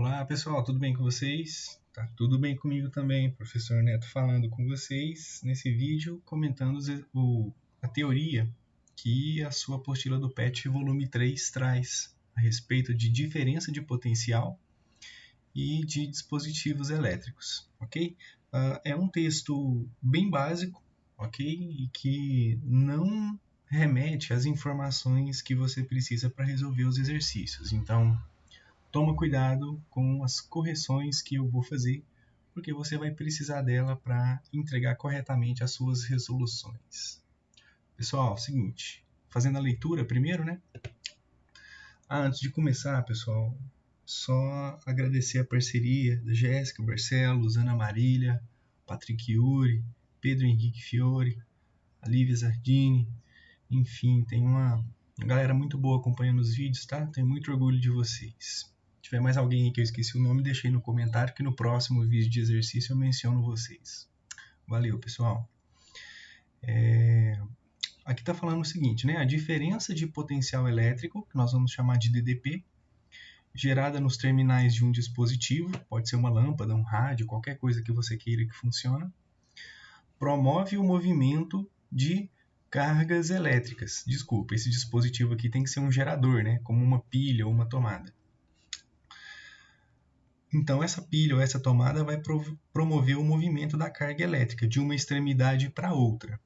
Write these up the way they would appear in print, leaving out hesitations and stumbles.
Olá pessoal, tudo bem com vocês? Tá tudo bem comigo também, professor Neto falando com vocês nesse vídeo comentando a teoria que a sua apostila do PET volume 3 traz a respeito de diferença de potencial e de dispositivos elétricos, ok? É um texto bem básico, ok? E que não remete às informações que você precisa para resolver os exercícios. Então, toma cuidado com as correções que eu vou fazer, porque você vai precisar dela para entregar corretamente as suas resoluções. Pessoal, seguinte, fazendo a leitura primeiro, né? Antes de começar, pessoal, só agradecer a parceria da Jéssica Barcelos, Ana Marília, Patrick Yuri, Pedro Henrique Fiore, a Lívia Zardini, enfim, tem uma galera muito boa acompanhando os vídeos, tá? Tenho muito orgulho de vocês. Se tiver mais alguém aí que eu esqueci o nome, deixei no comentário que no próximo vídeo de exercício eu menciono vocês. Valeu, pessoal. Aqui está falando o seguinte, né? A diferença de potencial elétrico, que nós vamos chamar de DDP, gerada nos terminais de um dispositivo, pode ser uma lâmpada, um rádio, qualquer coisa que você queira que funcione, promove o movimento de cargas elétricas. Desculpa, esse dispositivo aqui tem que ser um gerador, né? Como uma pilha ou uma tomada. Então, essa pilha ou essa tomada vai promover o movimento da carga elétrica de uma extremidade para outra.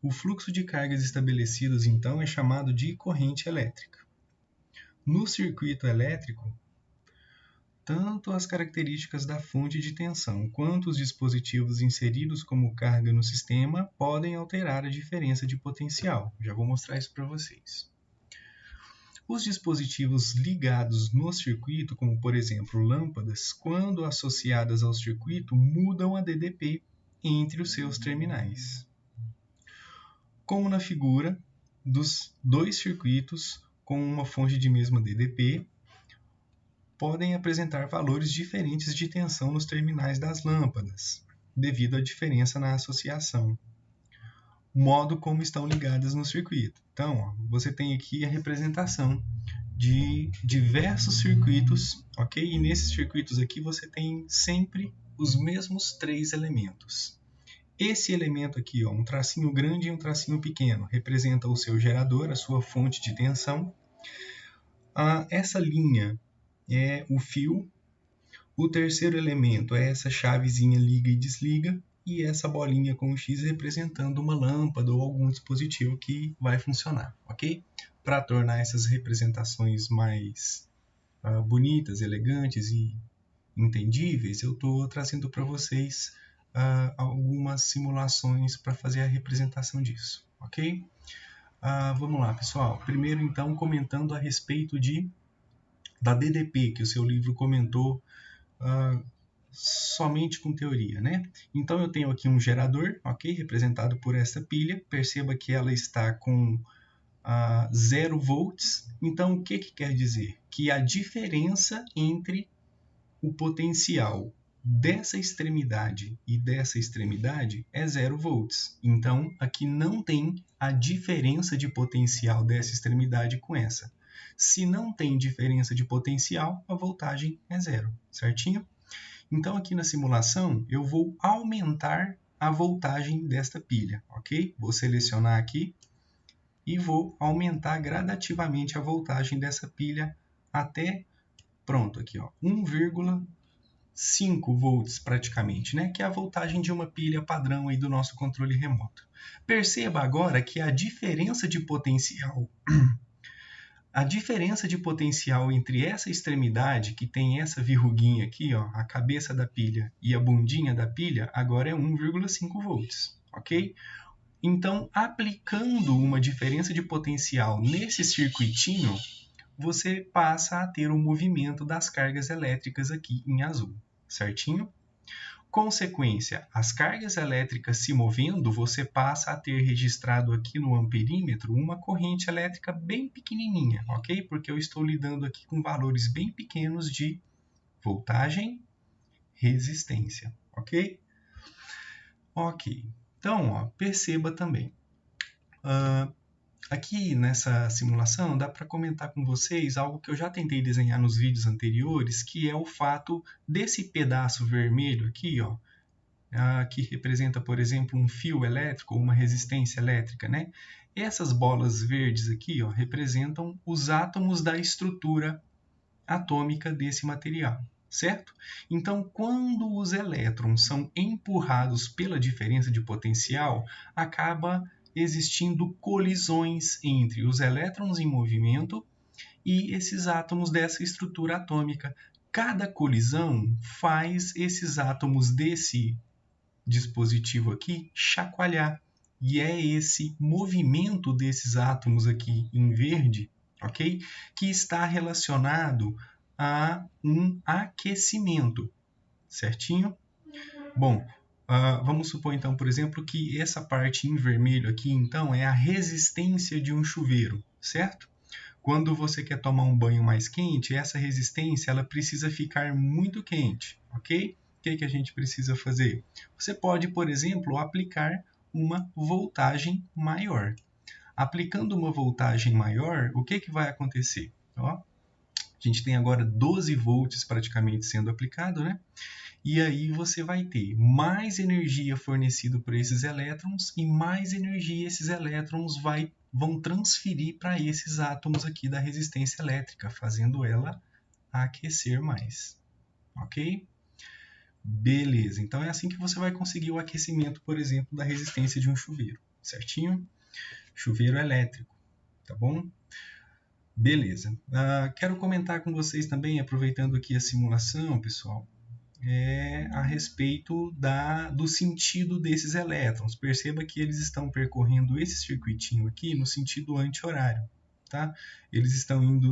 O fluxo de cargas estabelecidos, então, é chamado de corrente elétrica. No circuito elétrico, tanto as características da fonte de tensão quanto os dispositivos inseridos como carga no sistema podem alterar a diferença de potencial. Já vou mostrar isso para vocês. Os dispositivos ligados no circuito, como por exemplo lâmpadas, quando associadas ao circuito, mudam a DDP entre os seus terminais. Como na figura dos dois circuitos com uma fonte de mesma DDP, podem apresentar valores diferentes de tensão nos terminais das lâmpadas, devido à diferença na associação. Modo como estão ligadas no circuito. Então, você tem aqui a representação de diversos circuitos, ok? E nesses circuitos aqui você tem sempre os mesmos três elementos. Esse elemento aqui, um tracinho grande e um tracinho pequeno, representa o seu gerador, a sua fonte de tensão. Essa linha é o fio. O terceiro elemento é essa chavezinha liga e desliga. E essa bolinha com o X representando uma lâmpada ou algum dispositivo que vai funcionar, ok? Para tornar essas representações mais bonitas, elegantes e entendíveis, eu estou trazendo para vocês algumas simulações para fazer a representação disso, ok? Vamos lá, pessoal. Primeiro, então, comentando a respeito da DDP, que o seu livro comentou somente com teoria, né? Então eu tenho aqui um gerador, ok? Representado por essa pilha. Perceba que ela está com 0 volts. Então o que quer dizer? Que a diferença entre o potencial dessa extremidade e dessa extremidade é 0 volts. Então aqui não tem a diferença de potencial dessa extremidade com essa. Se não tem diferença de potencial, a voltagem é 0, certinho? Então, aqui na simulação, eu vou aumentar a voltagem desta pilha, ok? Vou selecionar aqui e vou aumentar gradativamente a voltagem dessa pilha até, pronto, aqui, 1,5 volts praticamente, né? Que é a voltagem de uma pilha padrão aí do nosso controle remoto. Perceba agora que a diferença de potencial... A diferença de potencial entre essa extremidade, que tem essa verruguinha aqui, a cabeça da pilha, e a bundinha da pilha, agora é 1,5 volts, ok? Então, aplicando uma diferença de potencial nesse circuitinho, você passa a ter o movimento das cargas elétricas aqui em azul, certinho? Consequência, as cargas elétricas se movendo, você passa a ter registrado aqui no amperímetro uma corrente elétrica bem pequenininha, ok? Porque eu estou lidando aqui com valores bem pequenos de voltagem, resistência, ok? Ok, então perceba também. Aqui nessa simulação dá para comentar com vocês algo que eu já tentei desenhar nos vídeos anteriores, que é o fato desse pedaço vermelho aqui, ó, que representa, por exemplo, um fio elétrico ou uma resistência elétrica, né? Essas bolas verdes aqui, ó, representam os átomos da estrutura atômica desse material, certo? Então, quando os elétrons são empurrados pela diferença de potencial, acaba existindo colisões entre os elétrons em movimento e esses átomos dessa estrutura atômica. Cada colisão faz esses átomos desse dispositivo aqui chacoalhar. E é esse movimento desses átomos aqui em verde, ok? Que está relacionado a um aquecimento, certinho? Bom, vamos supor então, por exemplo, que essa parte em vermelho aqui, então, é a resistência de um chuveiro, certo? Quando você quer tomar um banho mais quente, essa resistência ela precisa ficar muito quente, ok? O que a gente precisa fazer? Você pode, por exemplo, aplicar uma voltagem maior. Aplicando uma voltagem maior, o que vai acontecer? Ó, a gente tem agora 12 volts praticamente sendo aplicado, né? E aí você vai ter mais energia fornecida por esses elétrons e mais energia esses elétrons vão transferir para esses átomos aqui da resistência elétrica, fazendo ela aquecer mais. Ok? Beleza, então é assim que você vai conseguir o aquecimento, por exemplo, da resistência de um chuveiro, certinho? Chuveiro elétrico, tá bom? Beleza. Quero comentar com vocês também, aproveitando aqui a simulação, pessoal, a respeito do sentido desses elétrons. Perceba que eles estão percorrendo esse circuitinho aqui no sentido anti-horário, tá? Eles estão indo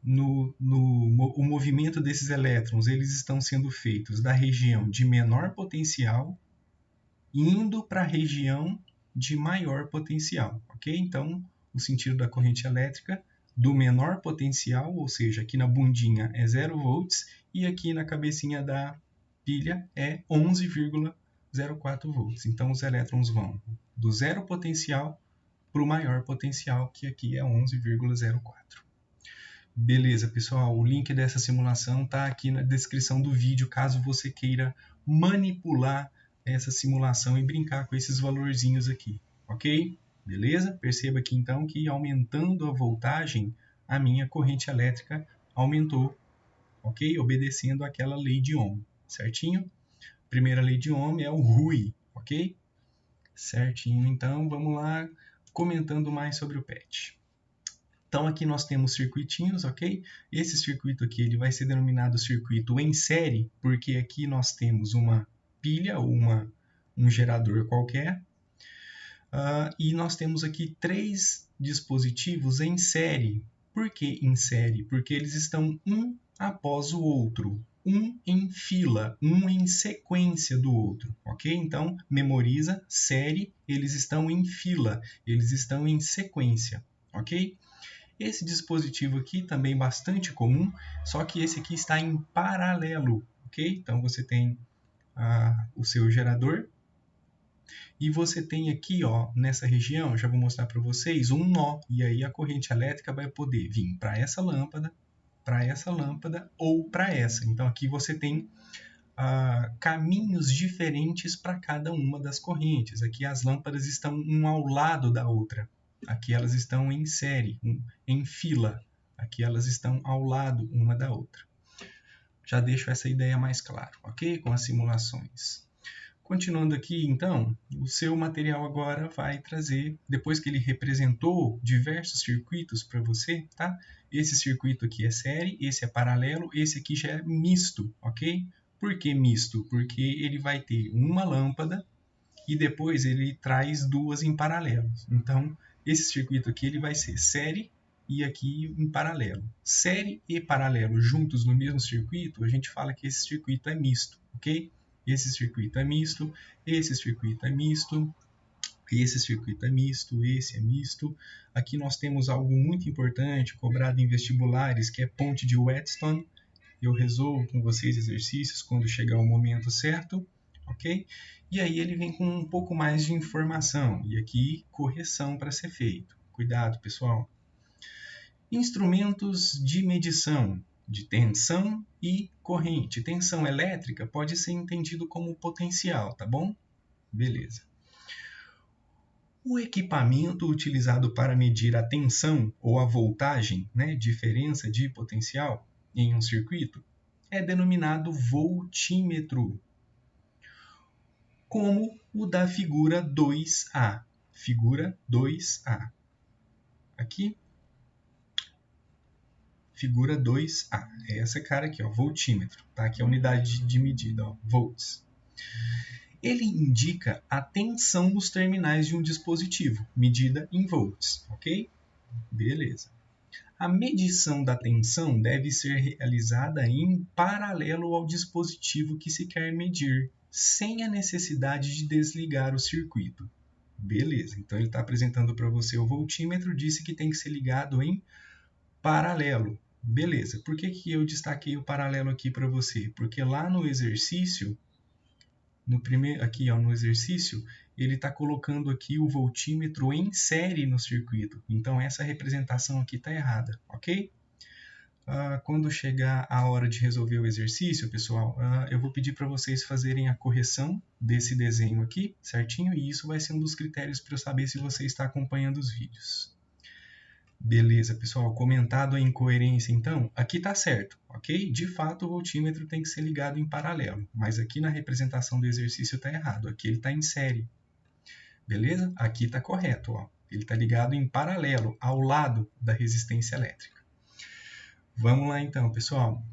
o movimento desses elétrons, eles estão sendo feitos da região de menor potencial indo para a região de maior potencial, ok? Então, o sentido da corrente elétrica do menor potencial, ou seja, aqui na bundinha é 0 volts e aqui na cabecinha da pilha é 11,04 volts. Então, os elétrons vão do zero potencial para o maior potencial, que aqui é 11,04. Beleza, pessoal, o link dessa simulação está aqui na descrição do vídeo, caso você queira manipular essa simulação e brincar com esses valorzinhos aqui, ok? Beleza? Perceba aqui então que aumentando a voltagem, a minha corrente elétrica aumentou, ok? Obedecendo àquela lei de Ohm, certinho? Primeira lei de Ohm é o RUI, ok? Certinho, então vamos lá comentando mais sobre o PET. Então aqui nós temos circuitinhos, ok? Esse circuito aqui ele vai ser denominado circuito em série, porque aqui nós temos uma pilha ou um gerador qualquer. E nós temos aqui 3 dispositivos em série. Por que em série? Porque eles estão um após o outro, um em fila, um em sequência do outro, ok? Então, memoriza, série, eles estão em fila, eles estão em sequência, ok? Esse dispositivo aqui também bastante comum, só que esse aqui está em paralelo, ok? Então você tem o seu gerador e você tem aqui, ó, nessa região, já vou mostrar para vocês, um nó. E aí a corrente elétrica vai poder vir para essa lâmpada ou para essa. Então aqui você tem caminhos diferentes para cada uma das correntes. Aqui as lâmpadas estão um ao lado da outra. Aqui elas estão em série, em fila. Aqui elas estão ao lado uma da outra. Já deixo essa ideia mais clara, ok? Com as simulações. Continuando aqui, então, o seu material agora vai trazer, depois que ele representou diversos circuitos para você, tá? Esse circuito aqui é série, esse é paralelo, esse aqui já é misto, ok? Por que misto? Porque ele vai ter uma lâmpada e depois ele traz duas em paralelo. Então, esse circuito aqui ele vai ser série e aqui em paralelo. Série e paralelo juntos no mesmo circuito, a gente fala que esse circuito é misto, ok? Esse circuito é misto, esse circuito é misto, esse circuito é misto, esse é misto. Aqui nós temos algo muito importante, cobrado em vestibulares, que é ponte de Wheatstone. Eu resolvo com vocês exercícios quando chegar o momento certo. ok? E aí ele vem com um pouco mais de informação, e aqui correção para ser feito. Cuidado, pessoal. Instrumentos de medição de tensão e corrente. Tensão elétrica pode ser entendido como potencial, tá bom? Beleza. O equipamento utilizado para medir a tensão ou a voltagem, né, diferença de potencial em um circuito, é denominado voltímetro, como o da figura 2A. Figura 2A. Aqui, figura 2A. É essa cara aqui, ó, voltímetro. Tá? Aqui é a unidade de medida, ó, volts. Ele indica a tensão nos terminais de um dispositivo, medida em volts, ok? Beleza. A medição da tensão deve ser realizada em paralelo ao dispositivo que se quer medir, sem a necessidade de desligar o circuito. Beleza, então ele está apresentando para você o voltímetro, disse que tem que ser ligado em paralelo. Beleza, por que eu destaquei o paralelo aqui para você? Porque lá no exercício, aqui ó, no exercício, ele está colocando aqui o voltímetro em série no circuito. Então essa representação aqui está errada, ok? Quando chegar a hora de resolver o exercício, pessoal, eu vou pedir para vocês fazerem a correção desse desenho aqui, certinho? E isso vai ser um dos critérios para eu saber se você está acompanhando os vídeos. Beleza, pessoal, comentado a incoerência, então, aqui está certo, ok? De fato, o voltímetro tem que ser ligado em paralelo, mas aqui na representação do exercício está errado, aqui ele está em série, beleza? Aqui está correto, ó. Ele está ligado em paralelo, ao lado da resistência elétrica. Vamos lá então, pessoal.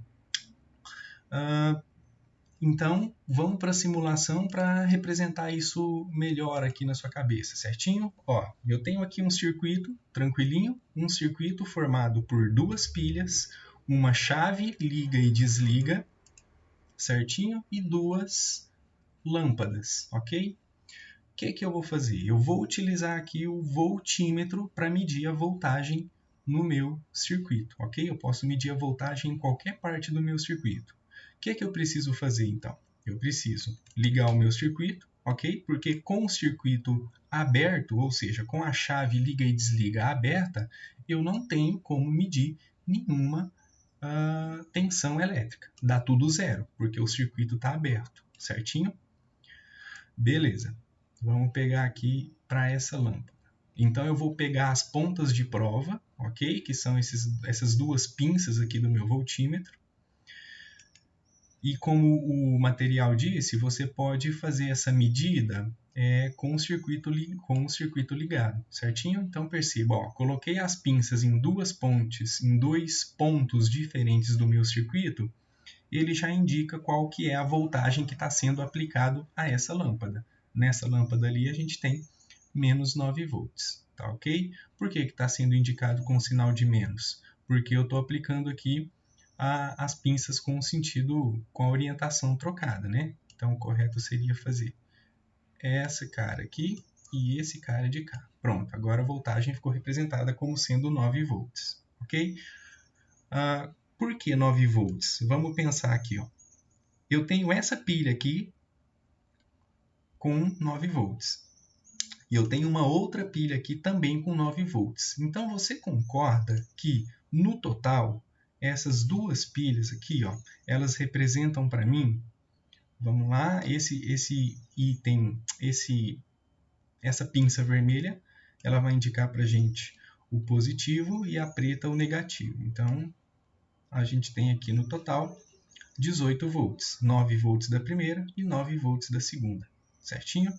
Então, vamos para a simulação para representar isso melhor aqui na sua cabeça, certinho? Ó, eu tenho aqui um circuito tranquilinho, um circuito formado por duas pilhas, uma chave liga e desliga, certinho? E duas lâmpadas, ok? O que eu vou fazer? Eu vou utilizar aqui o voltímetro para medir a voltagem no meu circuito, ok? Eu posso medir a voltagem em qualquer parte do meu circuito. O que eu preciso fazer, então? Eu preciso ligar o meu circuito, ok? Porque com o circuito aberto, ou seja, com a chave liga e desliga aberta, eu não tenho como medir nenhuma tensão elétrica. Dá tudo zero, porque o circuito está aberto, certinho? Beleza. Vamos pegar aqui para essa lâmpada. Então, eu vou pegar as pontas de prova, ok? Que são essas duas pinças aqui do meu voltímetro. E como o material disse, você pode fazer essa medida com o circuito ligado, certinho? Então, perceba, ó, coloquei as pinças em duas pontes, em dois pontos diferentes do meu circuito, ele já indica qual que é a voltagem que está sendo aplicado a essa lâmpada. Nessa lâmpada ali a gente tem menos 9 volts, tá ok? Por que está sendo indicado com sinal de menos? Porque eu estou aplicando aqui as pinças com o sentido, com a orientação trocada, né? Então o correto seria fazer essa cara aqui e esse cara de cá. Pronto, agora a voltagem ficou representada como sendo 9 volts, ok? Por que 9 volts? Vamos pensar aqui, ó. Eu tenho essa pilha aqui com 9 volts. E eu tenho uma outra pilha aqui também com 9 volts. Então, você concorda que, no total, essas duas pilhas aqui, ó, elas representam para mim, vamos lá, esse item, essa pinça vermelha, ela vai indicar para a gente o positivo e a preta o negativo. Então, a gente tem aqui no total 18 volts, 9 volts da primeira e 9 volts da segunda, certinho?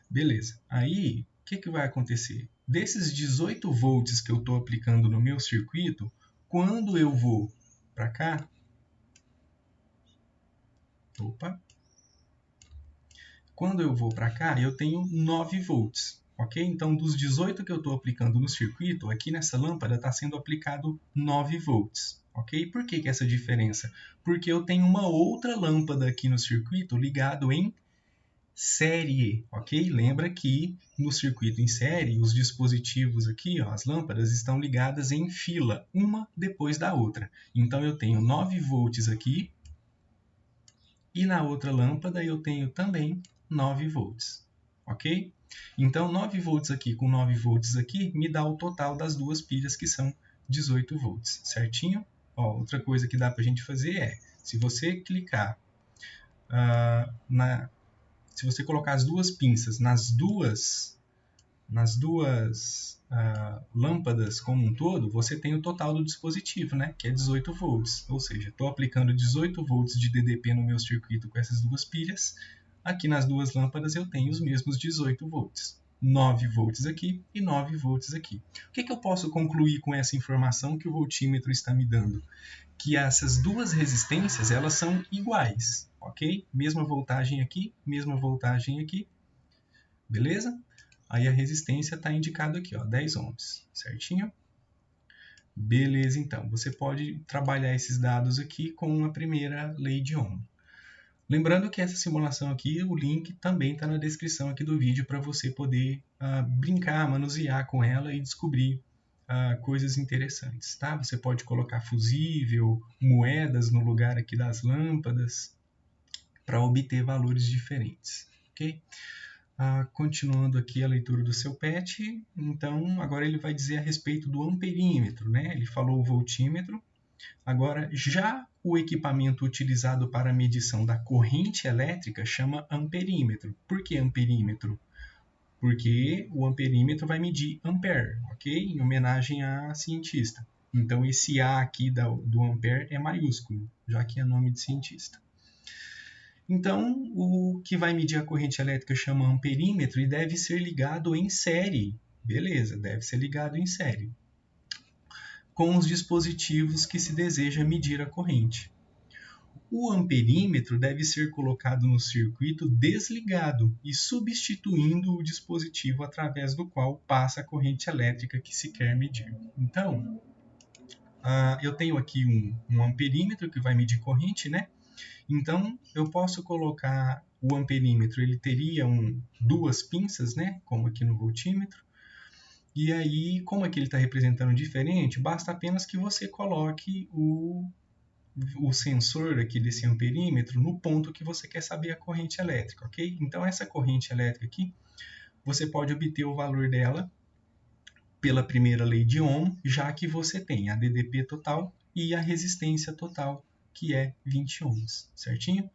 Beleza, aí o que vai acontecer? Desses 18 volts que eu estou aplicando no meu circuito, quando eu vou para cá, quando eu vou para cá, eu tenho 9 volts, ok? Então, dos 18 que eu estou aplicando no circuito, aqui nessa lâmpada está sendo aplicado 9 volts, ok? Por que essa diferença? Porque eu tenho uma outra lâmpada aqui no circuito ligado em série, ok? Lembra que no circuito em série, os dispositivos aqui, ó, as lâmpadas, estão ligadas em fila, uma depois da outra. Então, eu tenho 9 volts aqui e na outra lâmpada eu tenho também 9 volts, ok? Então 9 volts aqui com 9 volts aqui me dá o total das duas pilhas, que são 18 volts, certinho? Ó, outra coisa que dá para a gente fazer é, se você clicar se você colocar as duas pinças nas duas lâmpadas como um todo, você tem o total do dispositivo, né? Que é 18 volts. Ou seja, estou aplicando 18 volts de DDP no meu circuito com essas duas pilhas. Aqui nas duas lâmpadas eu tenho os mesmos 18 volts. 9 volts aqui e 9 volts aqui. O que eu posso concluir com essa informação que o voltímetro está me dando? Que essas duas resistências, elas são iguais, ok? Mesma voltagem aqui, beleza? Aí a resistência está indicada aqui, ó, 10 ohms, certinho? Beleza, então. Você pode trabalhar esses dados aqui com a primeira lei de Ohm. Lembrando que essa simulação aqui, o link também está na descrição aqui do vídeo para você poder brincar, manusear com ela e descobrir coisas interessantes, tá? Você pode colocar fusível, moedas no lugar aqui das lâmpadas para obter valores diferentes, ok? Continuando aqui a leitura do seu PET, então agora ele vai dizer a respeito do amperímetro, né? Ele falou o voltímetro. Agora, já o equipamento utilizado para a medição da corrente elétrica chama amperímetro. Por que amperímetro? Porque o amperímetro vai medir ampere, ok? Em homenagem à cientista. Então, esse A aqui do ampere é maiúsculo, já que é nome de cientista. Então, o que vai medir a corrente elétrica chama amperímetro e deve ser ligado em série. Beleza, deve ser ligado em série com os dispositivos que se deseja medir a corrente. O amperímetro deve ser colocado no circuito desligado e substituindo o dispositivo através do qual passa a corrente elétrica que se quer medir. Então, eu tenho aqui um amperímetro que vai medir corrente, né? Então, eu posso colocar o amperímetro, ele teria duas pinças, né? Como aqui no voltímetro. E aí, como aqui ele está representando diferente, basta apenas que você coloque o sensor aqui desse amperímetro no ponto que você quer saber a corrente elétrica, ok? Então, essa corrente elétrica aqui, você pode obter o valor dela pela primeira lei de Ohm, já que você tem a DDP total e a resistência total, que é 20 ohms, certinho?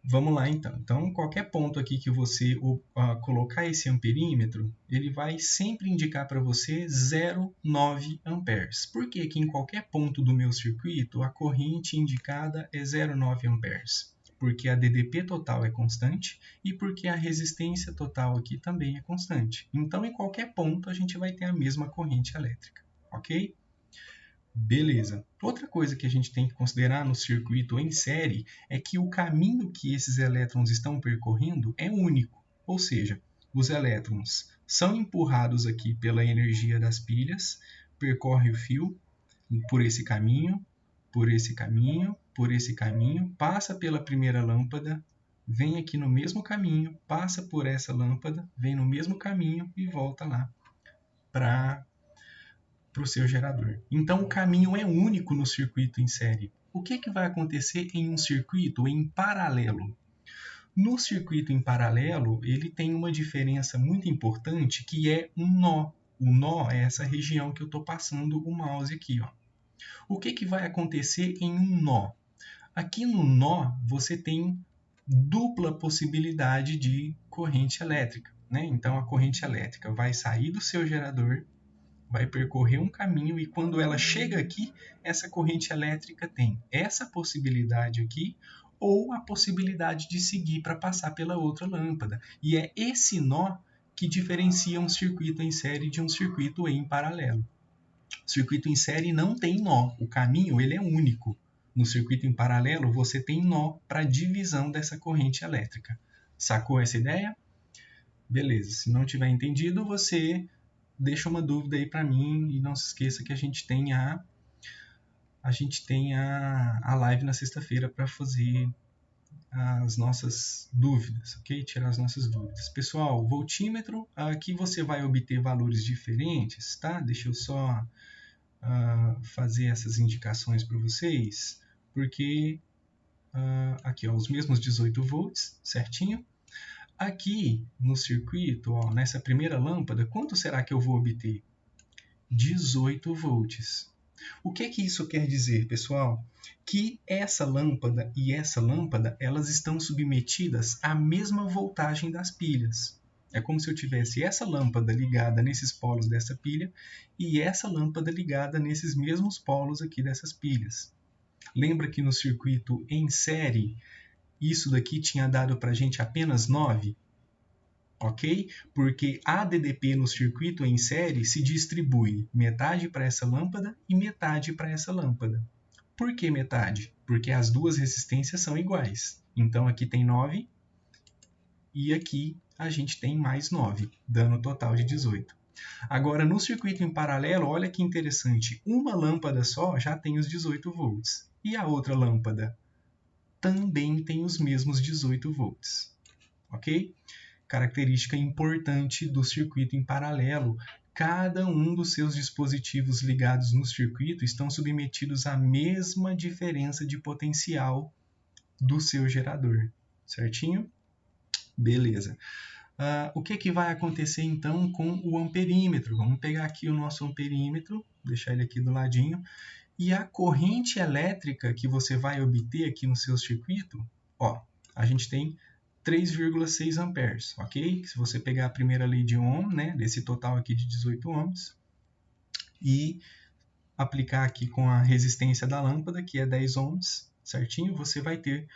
Vamos lá, então. Então, qualquer ponto aqui que você colocar esse amperímetro, ele vai sempre indicar para você 0,9 amperes. Por que que em qualquer ponto do meu circuito a corrente indicada é 0,9 amperes? Porque a DDP total é constante e porque a resistência total aqui também é constante. Então, em qualquer ponto, a gente vai ter a mesma corrente elétrica, ok? Beleza. Outra coisa que a gente tem que considerar no circuito em série é que o caminho que esses elétrons estão percorrendo é único, ou seja, os elétrons são empurrados aqui pela energia das pilhas, percorre o fio por esse caminho, por esse caminho, por esse caminho, passa pela primeira lâmpada, vem aqui no mesmo caminho, passa por essa lâmpada, vem no mesmo caminho e volta lá para o seu gerador. Então, o caminho é único no circuito em série. O que vai acontecer em um circuito em paralelo? No circuito em paralelo, ele tem uma diferença muito importante, que é um nó. O nó é essa região que eu estou passando o mouse aqui. Ó. O que vai acontecer em um nó? Aqui no nó, você tem dupla possibilidade de corrente elétrica. Né? Então, a corrente elétrica vai sair do seu gerador, vai percorrer um caminho e quando ela chega aqui, essa corrente elétrica tem essa possibilidade aqui ou a possibilidade de seguir para passar pela outra lâmpada. E é esse nó que diferencia um circuito em série de um circuito em paralelo. O circuito em série não tem nó, o caminho ele é único. No circuito em paralelo, você tem nó para divisão dessa corrente elétrica. Sacou essa ideia? Beleza, se não tiver entendido, você deixa uma dúvida aí para mim e não se esqueça que a gente tem a live na sexta-feira para fazer as nossas dúvidas, ok? Tirar as nossas dúvidas. Pessoal, voltímetro, aqui você vai obter valores diferentes, tá? Deixa eu só fazer essas indicações para vocês, porque aqui, ó, os mesmos 18 volts, certinho. Aqui no circuito, ó, nessa primeira lâmpada, quanto será que eu vou obter? 18 volts. O que isso quer dizer, pessoal? Que essa lâmpada e essa lâmpada, elas estão submetidas à mesma voltagem das pilhas. É como se eu tivesse essa lâmpada ligada nesses polos dessa pilha e essa lâmpada ligada nesses mesmos polos aqui dessas pilhas. Lembra que no circuito em série, isso daqui tinha dado para a gente apenas 9? Ok? Porque a DDP no circuito em série se distribui metade para essa lâmpada e metade para essa lâmpada. Por que metade? Porque as duas resistências são iguais. Então aqui tem 9 e aqui a gente tem mais 9, dando um total de 18. Agora, no circuito em paralelo, olha que interessante, uma lâmpada só já tem os 18 volts e a outra lâmpada também tem os mesmos 18 volts. Ok? Característica importante do circuito em paralelo, cada um dos seus dispositivos ligados no circuito estão submetidos à mesma diferença de potencial do seu gerador, certinho? Beleza. O que vai acontecer então com o amperímetro? Vamos pegar aqui o nosso amperímetro, deixar ele aqui do ladinho, e a corrente elétrica que você vai obter aqui no seu circuito, ó, a gente tem 3,6 amperes, ok? Se você pegar a primeira lei de Ohm, né, desse total aqui de 18 ohms, e aplicar aqui com a resistência da lâmpada, que é 10 ohms, certinho, você vai ter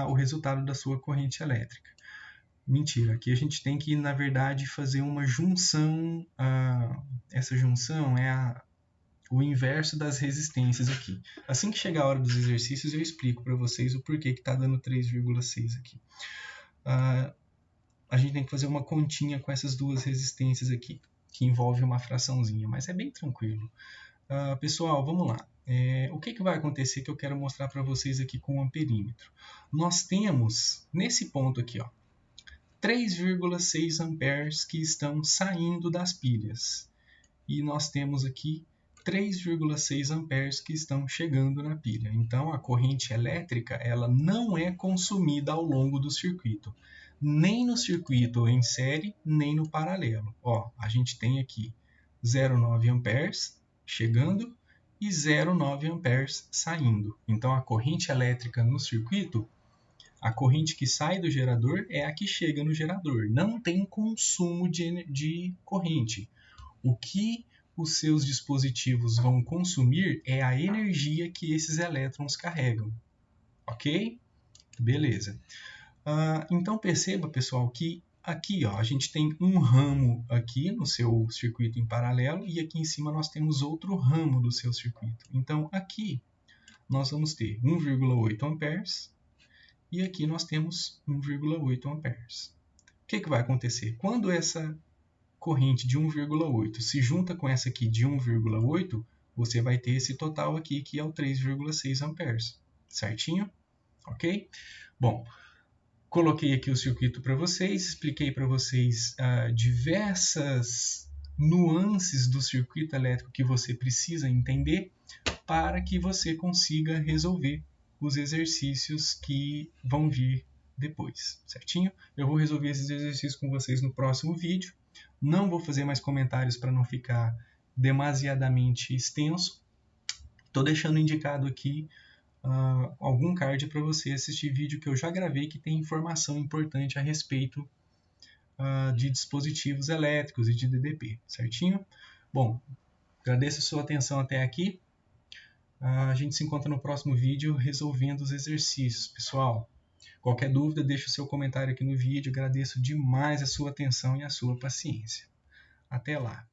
o resultado da sua corrente elétrica. Mentira, aqui a gente tem que, na verdade, fazer uma junção, essa junção é o inverso das resistências aqui. Assim que chegar a hora dos exercícios, eu explico para vocês o porquê que está dando 3,6 aqui. A gente tem que fazer uma continha com essas duas resistências aqui, que envolve uma fraçãozinha, mas é bem tranquilo. Pessoal, vamos lá. O que vai acontecer que eu quero mostrar para vocês aqui com o amperímetro? Nós temos, nesse ponto aqui, ó, 3,6 amperes que estão saindo das pilhas. E nós temos aqui 3,6 amperes que estão chegando na pilha. Então, a corrente elétrica ela não é consumida ao longo do circuito, nem no circuito em série, nem no paralelo. Ó, a gente tem aqui 0,9 amperes chegando e 0,9 amperes saindo. Então, a corrente elétrica no circuito, a corrente que sai do gerador é a que chega no gerador. Não tem consumo de corrente. O que os seus dispositivos vão consumir é a energia que esses elétrons carregam. Ok? Beleza. Então perceba, pessoal, que aqui ó, a gente tem um ramo aqui no seu circuito em paralelo e aqui em cima nós temos outro ramo do seu circuito. Então aqui nós vamos ter 1,8 amperes e aqui nós temos 1,8 amperes. O que vai acontecer? Quando essa corrente de 1,8 se junta com essa aqui de 1,8, você vai ter esse total aqui que é o 3,6 amperes, certinho? Ok? Bom, coloquei aqui o circuito para vocês, expliquei para vocês diversas nuances do circuito elétrico que você precisa entender para que você consiga resolver os exercícios que vão vir depois, certinho? Eu vou resolver esses exercícios com vocês no próximo vídeo. Não vou fazer mais comentários para não ficar demasiadamente extenso. Estou deixando indicado aqui algum card para você assistir vídeo que eu já gravei que tem informação importante a respeito de dispositivos elétricos e de DDP, certinho? Bom, agradeço a sua atenção até aqui. A gente se encontra no próximo vídeo resolvendo os exercícios, pessoal. Qualquer dúvida, deixe o seu comentário aqui no vídeo. Agradeço demais a sua atenção e a sua paciência. Até lá!